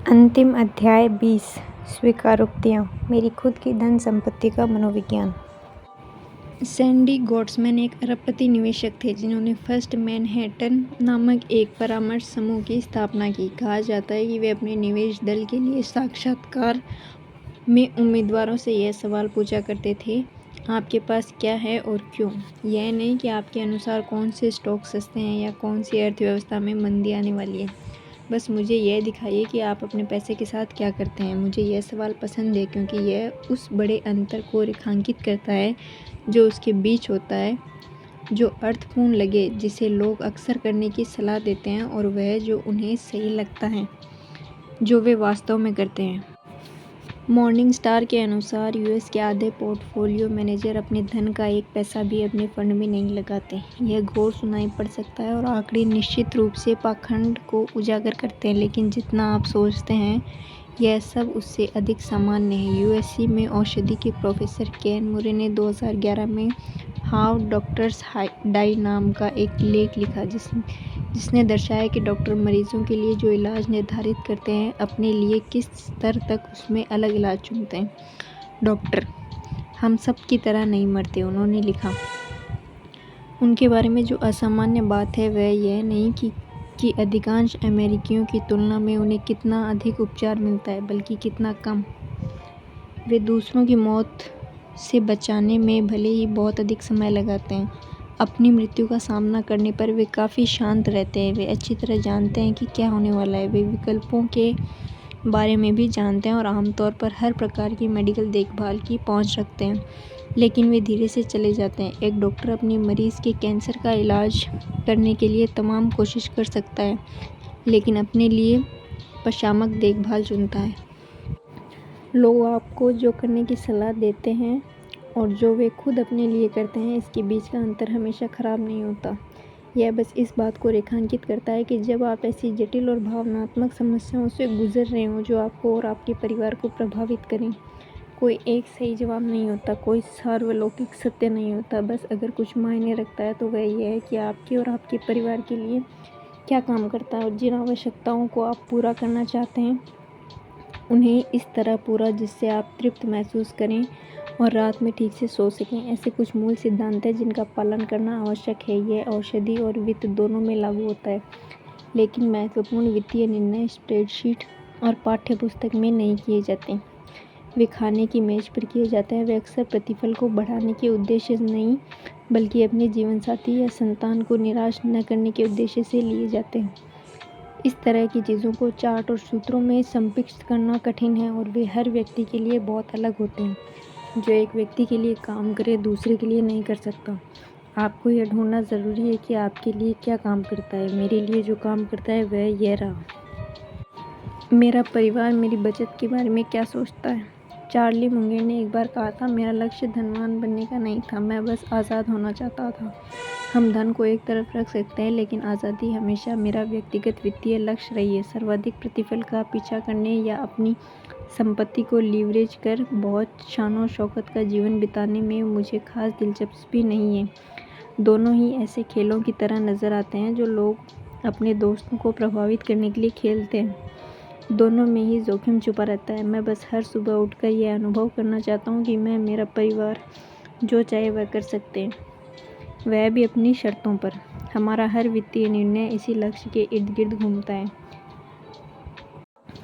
अंतिम अध्याय 20 स्वीकारोक्तियाँ। मेरी खुद की धन संपत्ति का मनोविज्ञान। सैंडी गोट्समैन एक अरबपति निवेशक थे जिन्होंने फर्स्ट मैनहट्टन नामक एक परामर्श समूह की स्थापना की। कहा जाता है कि वे अपने निवेश दल के लिए साक्षात्कार में उम्मीदवारों से यह सवाल पूछा करते थे, आपके पास क्या है और क्यों? यह नहीं कि आपके अनुसार कौन से स्टॉक सस्ते हैं या कौन सी अर्थव्यवस्था में मंदी आने वाली है। बस मुझे यह दिखाइए कि आप अपने पैसे के साथ क्या करते हैं। मुझे यह सवाल पसंद है क्योंकि यह उस बड़े अंतर को रेखांकित करता है जो उसके बीच होता है, जो अर्थपूर्ण लगे, जिसे लोग अक्सर करने की सलाह देते हैं, और वह जो उन्हें सही लगता है, जो वे वास्तव में करते हैं। मॉर्निंग स्टार के अनुसार यूएस के आधे पोर्टफोलियो मैनेजर अपने धन का एक पैसा भी अपने फंड में नहीं लगाते। यह घोर सुनाई पड़ सकता है और आंकड़े निश्चित रूप से पाखंड को उजागर करते हैं, लेकिन जितना आप सोचते हैं यह सब उससे अधिक सामान्य है। यूएससी में औषधि के प्रोफेसर केन मुरे ने 2011 में हाउ डॉक्टर्स डाई नाम का एक लेख लिखा जिसने दर्शाया कि डॉक्टर मरीजों के लिए जो इलाज निर्धारित करते हैं, अपने लिए किस स्तर तक उसमें अलग इलाज चुनते हैं। डॉक्टर हम सब की तरह नहीं मरते, उन्होंने लिखा। उनके बारे में जो असामान्य बात है वह यह नहीं कि अधिकांश अमेरिकियों की तुलना में उन्हें कितना अधिक उपचार मिलता है, बल्कि कितना कम। वे दूसरों की मौत से बचाने में भले ही बहुत अधिक समय लगाते हैं, अपनी मृत्यु का सामना करने पर वे काफ़ी शांत रहते हैं। वे अच्छी तरह जानते हैं कि क्या होने वाला है, वे विकल्पों के बारे में भी जानते हैं और आमतौर पर हर प्रकार की मेडिकल देखभाल की पहुंच रखते हैं, लेकिन वे धीरे से चले जाते हैं। एक डॉक्टर अपने मरीज़ के कैंसर का इलाज करने के लिए तमाम कोशिश कर सकता है, लेकिन अपने लिए पशामक देखभाल चुनता है। लोग आपको जो करने की सलाह देते हैं और जो वे खुद अपने लिए करते हैं, इसके बीच का अंतर हमेशा खराब नहीं होता। यह बस इस बात को रेखांकित करता है कि जब आप ऐसी जटिल और भावनात्मक समस्याओं से गुजर रहे हों जो आपको और आपके परिवार को प्रभावित करें, कोई एक सही जवाब नहीं होता, कोई सार्वलौकिक सत्य नहीं होता। बस अगर कुछ मायने रखता है तो वह यह है कि आपके और आपके परिवार के लिए क्या काम करता है, और जिन आवश्यकताओं को आप पूरा करना चाहते हैं उन्हें इस तरह पूरा जिससे आप तृप्त महसूस करें और रात में ठीक से सो सकें। ऐसे कुछ मूल सिद्धांत हैं जिनका पालन करना आवश्यक है। यह औषधि और वित्त दोनों में लागू होता है, लेकिन महत्वपूर्ण वित्तीय निर्णय स्प्रेडशीट और पाठ्य पुस्तक में नहीं किए जाते। वे खाने की मेज पर किए जाते हैं। वे अक्सर प्रतिफल को बढ़ाने के उद्देश्य से नहीं, बल्कि अपने जीवनसाथी या संतान को निराश न करने के उद्देश्य से लिए जाते हैं। इस तरह की चीज़ों को चार्ट और सूत्रों में संक्षिप्त करना कठिन है, और वे हर व्यक्ति के लिए बहुत अलग होते हैं। जो एक व्यक्ति के लिए काम करे दूसरे के लिए नहीं कर सकता। आपको यह ढूंढना ज़रूरी है कि आपके लिए क्या काम करता है। मेरे लिए जो काम करता है वह यह रहा। मेरा परिवार मेरी बचत के बारे में क्या सोचता है। चार्ली मुंगेर ने एक बार कहा था, मेरा लक्ष्य धनवान बनने का नहीं था, मैं बस आज़ाद होना चाहता था। हम धन को एक तरफ रख सकते हैं, लेकिन आज़ादी हमेशा मेरा व्यक्तिगत वित्तीय लक्ष्य रही है। सर्वाधिक प्रतिफल का पीछा करने या अपनी संपत्ति को लीवरेज कर बहुत शानो शौकत का जीवन बिताने में मुझे खास दिलचस्पी नहीं है। दोनों ही ऐसे खेलों की तरह नज़र आते हैं जो लोग अपने दोस्तों को प्रभावित करने के लिए खेलते हैं। दोनों में ही जोखिम छुपा रहता है। मैं बस हर सुबह उठकर यह अनुभव करना चाहता हूँ कि मैं, मेरा परिवार जो चाहे वह कर सकते हैं, वह भी अपनी शर्तों पर। हमारा हर वित्तीय निर्णय इसी लक्ष्य के इर्द गिर्द घूमता है।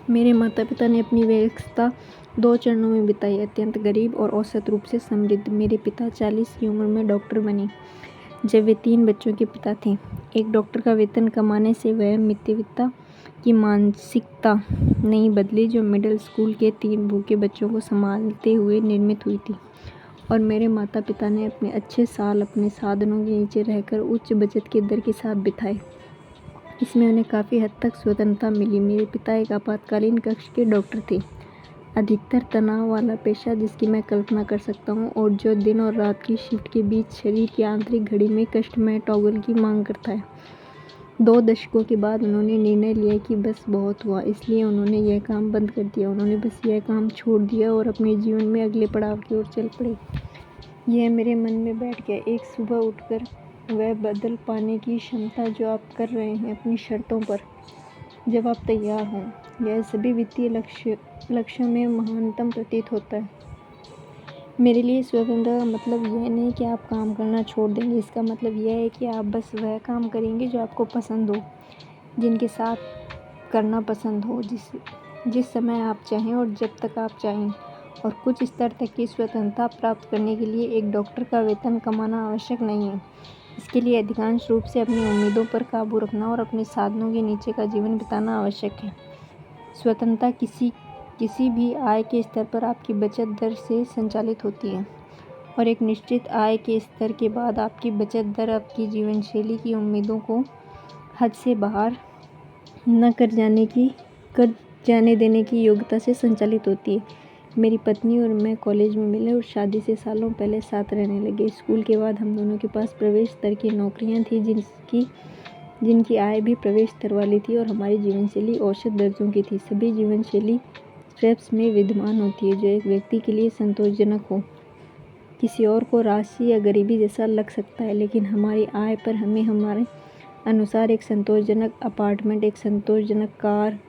मेरे माता पिता ने अपनी व्यस्तता 2 चरणों में बिताई, अत्यंत गरीब और औसत रूप से समृद्ध। मेरे पिता 40 की उम्र में डॉक्टर बने जब वे 3 बच्चों के पिता थे। एक डॉक्टर का वेतन कमाने से वह मितव्ययिता की मानसिकता नहीं बदली जो मिडिल स्कूल के 3 भूखे बच्चों को संभालते हुए निर्मित हुई थी। और मेरे माता पिता ने अपने अच्छे साल अपने साधनों के नीचे रहकर उच्च बचत के दर के साथ बिताए। इसमें उन्हें काफ़ी हद तक स्वतंत्रता मिली। मेरे पिता एक आपातकालीन कक्ष के डॉक्टर थे, अधिकतर तनाव वाला पेशा जिसकी मैं कल्पना कर सकता हूँ, और जो दिन और रात की शिफ्ट के बीच शरीर की आंतरिक घड़ी में कष्टमय टॉगल की मांग करता है। 2 दशकों के बाद उन्होंने निर्णय लिया कि बस बहुत हुआ, इसलिए उन्होंने यह काम बंद कर दिया। उन्होंने बस यह काम छोड़ दिया और अपने जीवन में अगले पड़ाव की ओर चल पड़े। यह मेरे मन में बैठ गया। एक सुबह उठकर वह बदल पाने की क्षमता जो आप कर रहे हैं अपनी शर्तों पर, जब आप तैयार हों। यह सभी वित्तीय लक्ष्यों में महानतम प्रतीत होता है। मेरे लिए स्वतंत्रता का मतलब यह नहीं कि आप काम करना छोड़ देंगे। इसका मतलब यह है कि आप बस वह काम करेंगे जो आपको पसंद हो, जिनके साथ करना पसंद हो, जिस समय आप चाहें और जब तक आप चाहें। और कुछ स्तर तक की स्वतंत्रता प्राप्त करने के लिए एक डॉक्टर का वेतन कमाना आवश्यक नहीं है। इसके लिए अधिकांश रूप से अपनी उम्मीदों पर काबू रखना और अपने साधनों के नीचे का जीवन बिताना आवश्यक है। स्वतंत्रता किसी भी आय के स्तर पर आपकी बचत दर से संचालित होती है, और एक निश्चित आय के स्तर के बाद आपकी बचत दर आपकी जीवन शैली की उम्मीदों को हद से बाहर न कर जाने देने की योग्यता से संचालित होती है। मेरी पत्नी और मैं कॉलेज में मिले और शादी से सालों पहले साथ रहने लगे। स्कूल के बाद हम दोनों के पास प्रवेश स्तर की नौकरियां थीं, जिनकी आय भी प्रवेश स्तर वाली थी, और हमारी जीवनशैली औसत दर्जों की थी। सभी जीवनशैली ट्रैप्स में विद्यमान होती है जो एक व्यक्ति के लिए संतोषजनक हो। किसी और को राशि या गरीबी जैसा लग सकता है, लेकिन हमारी आय पर हमें हमारे अनुसार एक संतोषजनक अपार्टमेंट, एक संतोषजनक कार,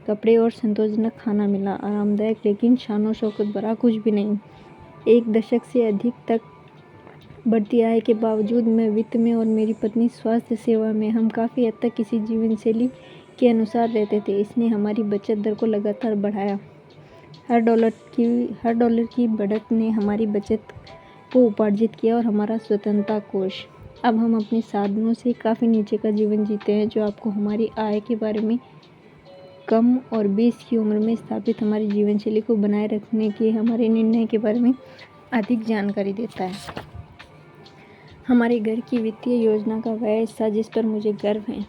कपड़े और संतोषजनक खाना मिला। आरामदायक लेकिन शानो शौकत भरा कुछ भी नहीं। एक दशक से अधिक तक बढ़ती आय के बावजूद मैं वित्त में और मेरी पत्नी स्वास्थ्य सेवा में, हम काफ़ी हद तक किसी जीवनशैली के अनुसार रहते थे। इसने हमारी बचत दर को लगातार बढ़ाया। हर डॉलर की बढ़त ने हमारी बचत को उपार्जित किया और हमारा स्वतंत्रता कोष। अब हम अपने साधनों से काफ़ी नीचे का जीवन जीते हैं, जो आपको हमारी आय के बारे में कम और 20 की उम्र में स्थापित हमारी जीवनशैली को बनाए रखने के हमारे निर्णय के बारे में अधिक जानकारी देता है। हमारे घर की वित्तीय योजना का वह हिस्सा जिस पर मुझे गर्व है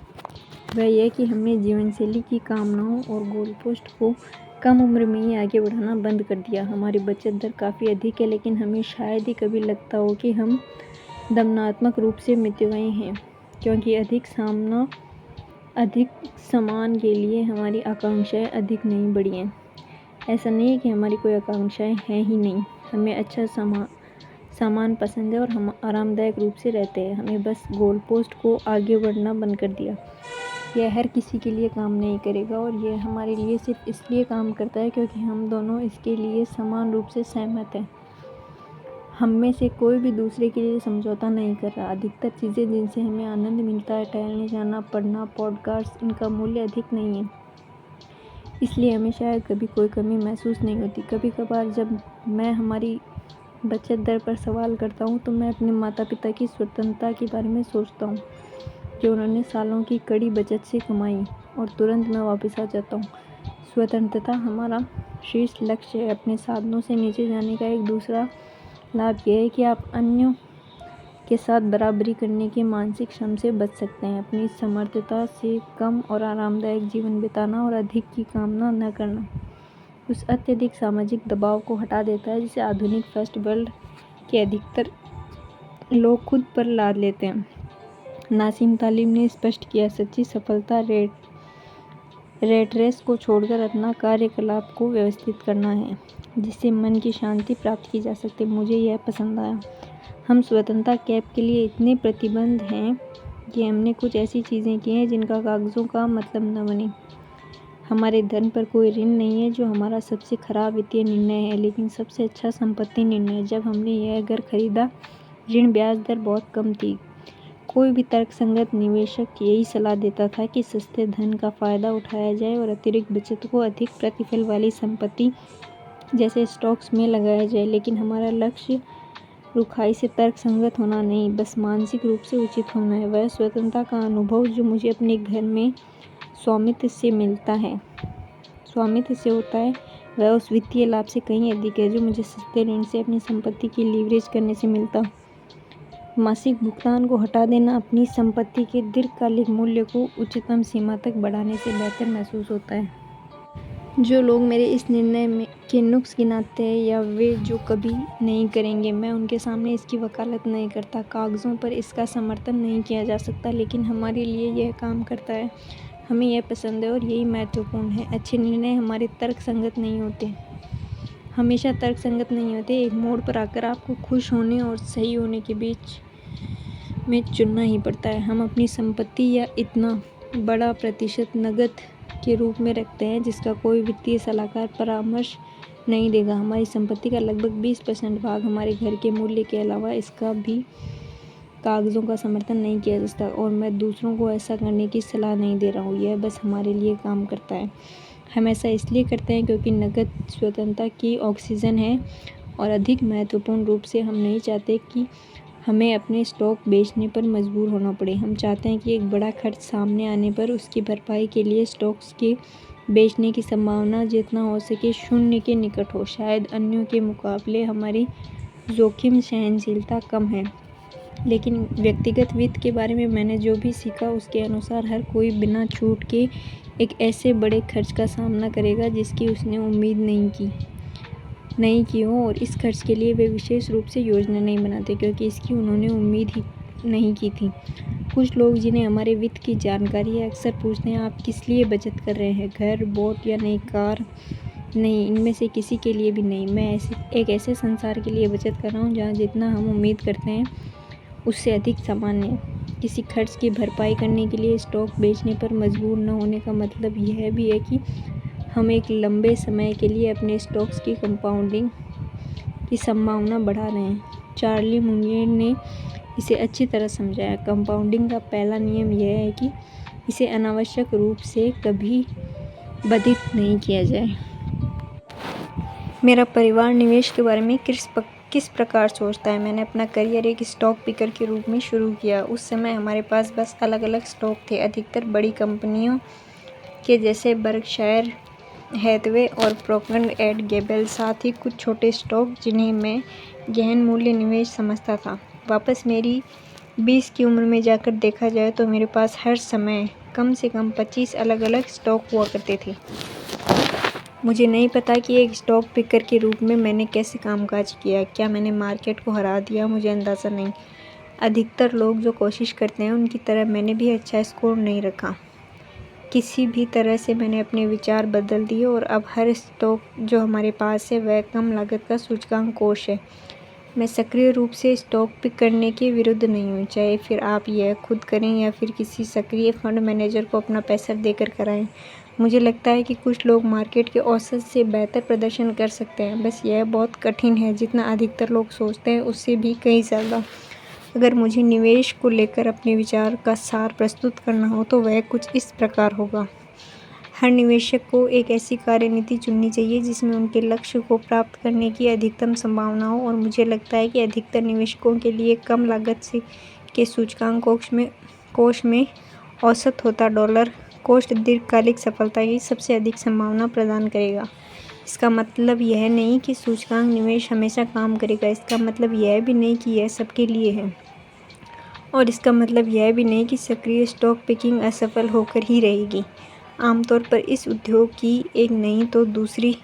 वह यह कि हमने जीवनशैली की कामनाओं और गोल पोस्ट को कम उम्र में ही आगे बढ़ाना बंद कर दिया। हमारी बचत दर काफ़ी अधिक है, लेकिन हमें शायद ही कभी लगता हो कि हम दमनात्मक रूप से मितव्ययी हैं, क्योंकि अधिक सामान के लिए हमारी आकांक्षाएं अधिक नहीं बढ़ी हैं। ऐसा नहीं है कि हमारी कोई आकांक्षाएं हैं ही नहीं। हमें अच्छा सामान पसंद है और हम आरामदायक रूप से रहते हैं। हमें बस गोल पोस्ट को आगे बढ़ना बंद कर दिया। यह हर किसी के लिए काम नहीं करेगा, और यह हमारे लिए सिर्फ इसलिए काम करता है क्योंकि हम दोनों इसके लिए समान रूप से सहमत हैं। हम में से कोई भी दूसरे के लिए समझौता नहीं कर रहा। अधिकतर चीज़ें जिनसे हमें आनंद मिलता है, टहलने जाना, पढ़ना, पॉडकास्ट, इनका मूल्य अधिक नहीं है, इसलिए हमें शायद कभी कोई कमी महसूस नहीं होती। कभी कभार जब मैं हमारी बचत दर पर सवाल करता हूँ तो मैं अपने माता पिता की स्वतंत्रता के बारे में सोचता हूँ, जो उन्होंने सालों की कड़ी बचत से कमाई, और तुरंत मैं वापस आ जाता हूँ। स्वतंत्रता हमारा शीर्ष लक्ष्य है। अपने साधनों से नीचे जाने का एक दूसरा लाभ यह है कि आप अन्यों के साथ बराबरी करने के मानसिक श्रम से बच सकते हैं। अपनी समर्थता से कम और आरामदायक जीवन बिताना और अधिक की कामना न करना उस अत्यधिक सामाजिक दबाव को हटा देता है जिसे आधुनिक फर्स्ट वर्ल्ड के अधिकतर लोग खुद पर लाद लेते हैं। नासिम तालिब ने स्पष्ट किया, सच्ची सफलता रेट रेस को छोड़कर अपना कार्यकलाप को व्यवस्थित करना है, जिससे मन की शांति प्राप्त की जा सकती है। मुझे यह पसंद आया। हम स्वतंत्रता कैप के लिए इतने प्रतिबद्ध हैं कि हमने कुछ ऐसी चीज़ें की हैं जिनका कागज़ों का मतलब न बने। हमारे धन पर कोई ऋण नहीं है, जो हमारा सबसे खराब वित्तीय निर्णय है, लेकिन सबसे अच्छा संपत्ति निर्णय। जब हमने यह घर खरीदा, ऋण ब्याज दर बहुत कम थी। कोई भी तर्कसंगत निवेशक यही सलाह देता था कि सस्ते धन का फ़ायदा उठाया जाए और अतिरिक्त बचत को अधिक प्रतिफल वाली संपत्ति जैसे स्टॉक्स में लगाया जाए। लेकिन हमारा लक्ष्य रुखाई से तर्कसंगत होना नहीं, बस मानसिक रूप से उचित होना है। वह स्वतंत्रता का अनुभव जो मुझे अपने घर में स्वामित्व से होता है, वह उस वित्तीय लाभ से कहीं अधिक है जो मुझे सस्ते ऋण से अपनी संपत्ति की लीवरेज करने से मिलता। मासिक भुगतान को हटा देना अपनी संपत्ति के दीर्घकालिक मूल्य को उच्चतम सीमा तक बढ़ाने से बेहतर महसूस होता है। जो लोग मेरे इस निर्णय के नुक्स गिनाते हैं या वे जो कभी नहीं करेंगे, मैं उनके सामने इसकी वकालत नहीं करता। कागज़ों पर इसका समर्थन नहीं किया जा सकता, लेकिन हमारे लिए यह काम करता है। हमें यह पसंद है और यही महत्वपूर्ण है। अच्छे निर्णय हमारे तर्कसंगत नहीं होते, हमेशा तर्कसंगत नहीं होते। एक मोड़ पर आकर आपको खुश होने और सही होने के बीच में चुनना ही पड़ता है। हम अपनी संपत्ति या इतना बड़ा प्रतिशत नकद के रूप में रखते हैं, जिसका कोई वित्तीय सलाहकार परामर्श नहीं देगा। हमारी संपत्ति का लगभग 20% भाग हमारे घर के मूल्य के अलावा इसका भी कागज़ों का समर्थन नहीं किया जा सकता, और मैं दूसरों को ऐसा करने की सलाह नहीं दे रहा हूँ। यह बस हमारे लिए काम करता है। हम ऐसा इसलिए करते हैं क्योंकि नकद स्वतंत्रता की ऑक्सीजन है, और अधिक महत्वपूर्ण रूप से हम नहीं चाहते कि हमें अपने स्टॉक बेचने पर मजबूर होना पड़े। हम चाहते हैं कि एक बड़ा खर्च सामने आने पर उसकी भरपाई के लिए स्टॉक्स के बेचने की संभावना जितना हो सके शून्य के निकट हो। शायद अन्यों के मुकाबले हमारी जोखिम सहनशीलता कम है, लेकिन व्यक्तिगत वित्त के बारे में मैंने जो भी सीखा उसके अनुसार हर कोई बिना छूट के एक ऐसे बड़े खर्च का सामना करेगा जिसकी उसने उम्मीद नहीं की हो, और इस खर्च के लिए वे विशेष रूप से योजना नहीं बनाते क्योंकि इसकी उन्होंने उम्मीद ही नहीं की थी। कुछ लोग जिन्हें हमारे वित्त की जानकारी है अक्सर पूछते हैं, आप किस लिए बचत कर रहे हैं, घर, बोट या नई कार? नहीं, इनमें से किसी के लिए भी नहीं। मैं एक ऐसे संसार के लिए बचत कर रहा हूँ जहाँ जितना हम उम्मीद करते हैं उससे अधिक सामान्य है। किसी खर्च की भरपाई करने के लिए स्टॉक बेचने पर मजबूर न होने का मतलब यह भी है कि हम एक लंबे समय के लिए अपने स्टॉक्स की कंपाउंडिंग की संभावना बढ़ा रहे हैं। चार्ली मुंगे ने इसे अच्छी तरह समझाया। कंपाउंडिंग का पहला नियम यह है कि इसे अनावश्यक रूप से कभी बाधित नहीं किया जाए। मेरा परिवार निवेश के बारे में किस प्रकार सोचता है? मैंने अपना करियर एक स्टॉक पिकर के रूप में शुरू किया। उस समय हमारे पास बस अलग अलग स्टॉक थे, अधिकतर बड़ी कंपनियों के जैसे बर्कशायर हैथवे और प्रोक्टर एंड गैम्बल, साथ ही कुछ छोटे स्टॉक जिन्हें मैं गहन मूल्य निवेश समझता था। वापस मेरी 20 की उम्र में जाकर देखा जाए तो मेरे पास हर समय कम से कम 25 अलग अलग स्टॉक हुआ करते थे। मुझे नहीं पता कि एक स्टॉक पिकर के रूप में मैंने कैसे कामकाज किया। क्या मैंने मार्केट को हरा दिया? मुझे अंदाज़ा नहीं। अधिकतर लोग जो कोशिश करते हैं उनकी तरह मैंने भी अच्छा स्कोर नहीं रखा। किसी भी तरह से मैंने अपने विचार बदल दिए और अब हर स्टॉक जो हमारे पास है वह कम लागत का सूचकांक कोष है। मैं सक्रिय रूप से स्टॉक पिक करने के विरुद्ध नहीं हूँ, चाहे फिर आप यह खुद करें या फिर किसी सक्रिय फंड मैनेजर को अपना पैसा देकर कराएं। मुझे लगता है कि कुछ लोग मार्केट के औसत से बेहतर प्रदर्शन कर सकते हैं, बस यह बहुत कठिन है जितना अधिकतर लोग सोचते हैं, उससे भी कहीं ज़्यादा। अगर मुझे निवेश को लेकर अपने विचार का सार प्रस्तुत करना हो तो वह कुछ इस प्रकार होगा। हर निवेशक को एक ऐसी कार्यनीति चुननी चाहिए जिसमें उनके लक्ष्य को प्राप्त करने की अधिकतम संभावना हो, और मुझे लगता है कि अधिकतर निवेशकों के लिए कम लागत से के सूचकांक कोष में औसत होता डॉलर कोस्ट दीर्घकालिक सफलता की सबसे अधिक संभावना प्रदान करेगा। इसका मतलब यह नहीं कि सूचकांक निवेश हमेशा काम करेगा। इसका मतलब यह भी नहीं कि यह सबके लिए है, और इसका मतलब यह भी नहीं कि सक्रिय स्टॉक पिकिंग असफल होकर ही रहेगी। आमतौर पर इस उद्योग की एक नहीं तो दूसरी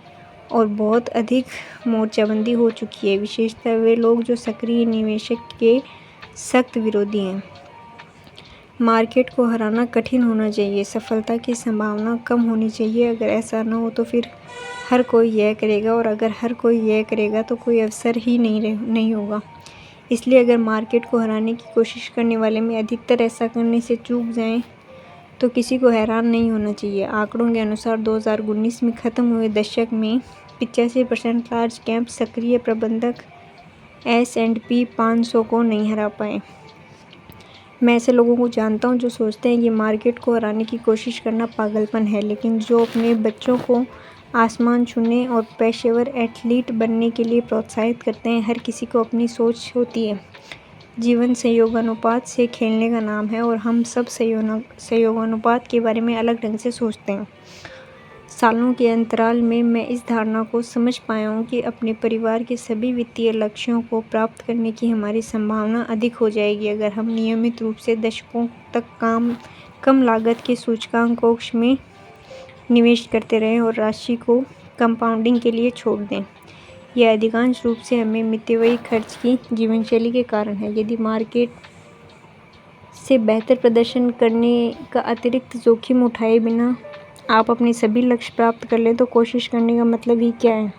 और बहुत अधिक मोर्चाबंदी हो चुकी है, विशेषतः वे लोग जो सक्रिय निवेशक के सख्त विरोधी हैं। मार्केट को हराना कठिन होना चाहिए, सफलता की संभावना कम होनी चाहिए। अगर ऐसा न हो तो फिर हर कोई यह करेगा, और अगर हर कोई यह करेगा तो कोई अवसर ही नहीं होगा। इसलिए अगर मार्केट को हराने की कोशिश करने वाले में अधिकतर ऐसा करने से चूक जाएं तो किसी को हैरान नहीं होना चाहिए। आंकड़ों के अनुसार 2019 में ख़त्म हुए दशक में 85% लार्ज कैप सक्रिय प्रबंधक S&P 500 को नहीं हरा पाए। मैं ऐसे लोगों को जानता हूं जो सोचते हैं कि मार्केट को हराने की कोशिश करना पागलपन है, लेकिन जो अपने बच्चों को आसमान छूने और पेशेवर एथलीट बनने के लिए प्रोत्साहित करते हैं। हर किसी को अपनी सोच होती है। जीवन सहयोगानुपात से खेलने का नाम है, और हम सब सहयोगानुपात के बारे में अलग ढंग से सोचते हैं। सालों के अंतराल में मैं इस धारणा को समझ पाया हूँ कि अपने परिवार के सभी वित्तीय लक्ष्यों को प्राप्त करने की हमारी संभावना अधिक हो जाएगी अगर हम नियमित रूप से दशकों तक कम लागत के सूचकांक कोष में निवेश करते रहें और राशि को कंपाउंडिंग के लिए छोड़ दें। यह अधिकांश रूप से हमें मितव्ययी खर्च की जीवनशैली के कारण है। यदि मार्केट से बेहतर प्रदर्शन करने का अतिरिक्त जोखिम उठाए बिना आप अपने सभी लक्ष्य प्राप्त कर लें तो कोशिश करने का मतलब ही क्या है?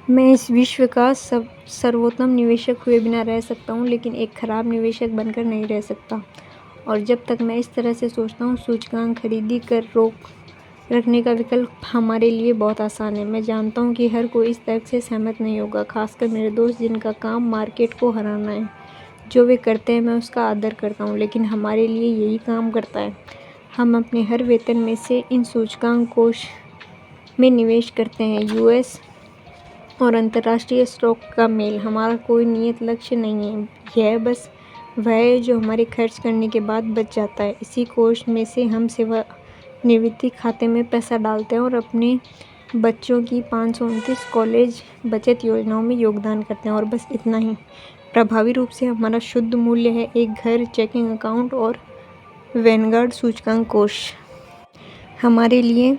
मैं इस विश्व का सर्वोत्तम निवेशक हुए बिना रह सकता हूँ, लेकिन एक खराब निवेशक बनकर नहीं रह सकता। और जब तक मैं इस तरह से सोचता हूँ, सूचकांक खरीदी कर रखने का विकल्प हमारे लिए बहुत आसान है। मैं जानता हूँ कि हर कोई इस तर्क से सहमत नहीं होगा, खासकर मेरे दोस्त जिनका काम मार्केट को हराना है। जो वे करते हैं मैं उसका आदर करता हूँ, लेकिन हमारे लिए यही काम करता है। हम अपने हर वेतन में से इन सूचकांक कोष में निवेश करते हैं। यूएस और अंतर्राष्ट्रीय स्टॉक का मेल हमारा कोई नियत लक्ष्य नहीं है, यह बस वह है जो हमारे खर्च करने के बाद बच जाता है। इसी कोष में से हम सेवानिवृत्ति खाते में पैसा डालते हैं और अपने बच्चों की 529 कॉलेज बचत योजनाओं में योगदान करते हैं, और बस इतना ही। प्रभावी रूप से हमारा शुद्ध मूल्य है एक घर, चेकिंग अकाउंट और वैनगार्ड सूचकांक कोष। हमारे लिए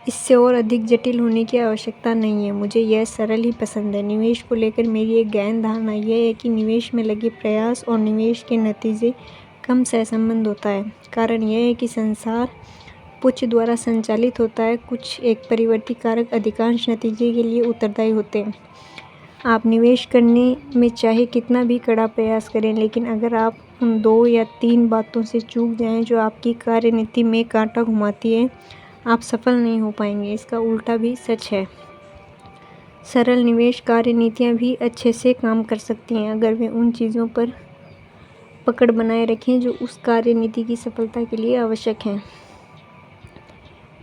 इससे और अधिक जटिल होने की आवश्यकता नहीं है। मुझे यह सरल ही पसंद है। निवेश को लेकर मेरी एक गहन धारणा यह है कि निवेश में लगे प्रयास और निवेश के नतीजे कम सहसंबंध होता है। कारण यह है कि संसार पुच्छ द्वारा संचालित होता है, कुछ एक परिवर्ती कारक अधिकांश नतीजे के लिए उत्तरदायी होते हैं। आप निवेश करने में चाहे कितना भी कड़ा प्रयास करें, लेकिन अगर आप उन 2 या 3 बातों से चूक जाएं जो आपकी कार्यनीति में कांटा घुमाती है, आप सफल नहीं हो पाएंगे। इसका उल्टा भी सच है। सरल निवेश कार्यनीतियां भी अच्छे से काम कर सकती हैं अगर वे उन चीज़ों पर पकड़ बनाए रखें जो उस कार्यनीति की सफलता के लिए आवश्यक हैं।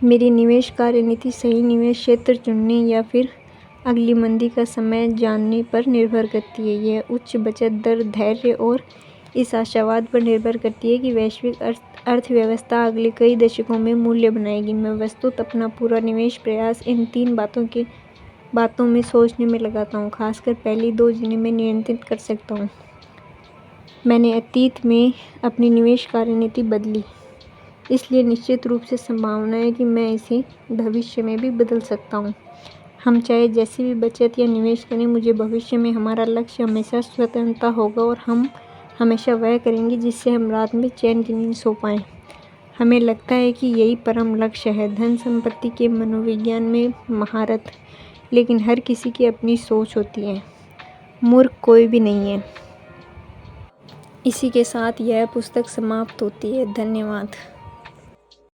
मेरी निवेश कार्यनीति सही निवेश क्षेत्र चुनने या फिर अगली मंदी का समय जानने पर निर्भर करती है। यह उच्च बचत दर, धैर्य और इस आशावाद पर निर्भर करती है कि वैश्विक अर्थव्यवस्था अगले कई दशकों में मूल्य बनाएगी। मैं वस्तुतः अपना पूरा निवेश प्रयास इन 3 बातों में सोचने में लगाता हूँ, खासकर पहली 2 जिन्हें मैं नियंत्रित कर सकता हूँ। मैंने अतीत में अपनी निवेश कार्यनीति बदली, इसलिए निश्चित रूप से संभावना है कि मैं इसे भविष्य में भी बदल सकता हूँ। हम चाहे जैसी भी बचत या निवेश करें, मुझे भविष्य में हमारा लक्ष्य हमेशा स्वतंत्रता होगा, और हम हमेशा वह करेंगे जिससे हम रात में चैन की नींद सो पाएं। हमें लगता है कि यही परम लक्ष्य है। धन संपत्ति के मनोविज्ञान में महारत, लेकिन हर किसी की अपनी सोच होती है। मूर्ख कोई भी नहीं है। इसी के साथ यह पुस्तक समाप्त होती है। धन्यवाद।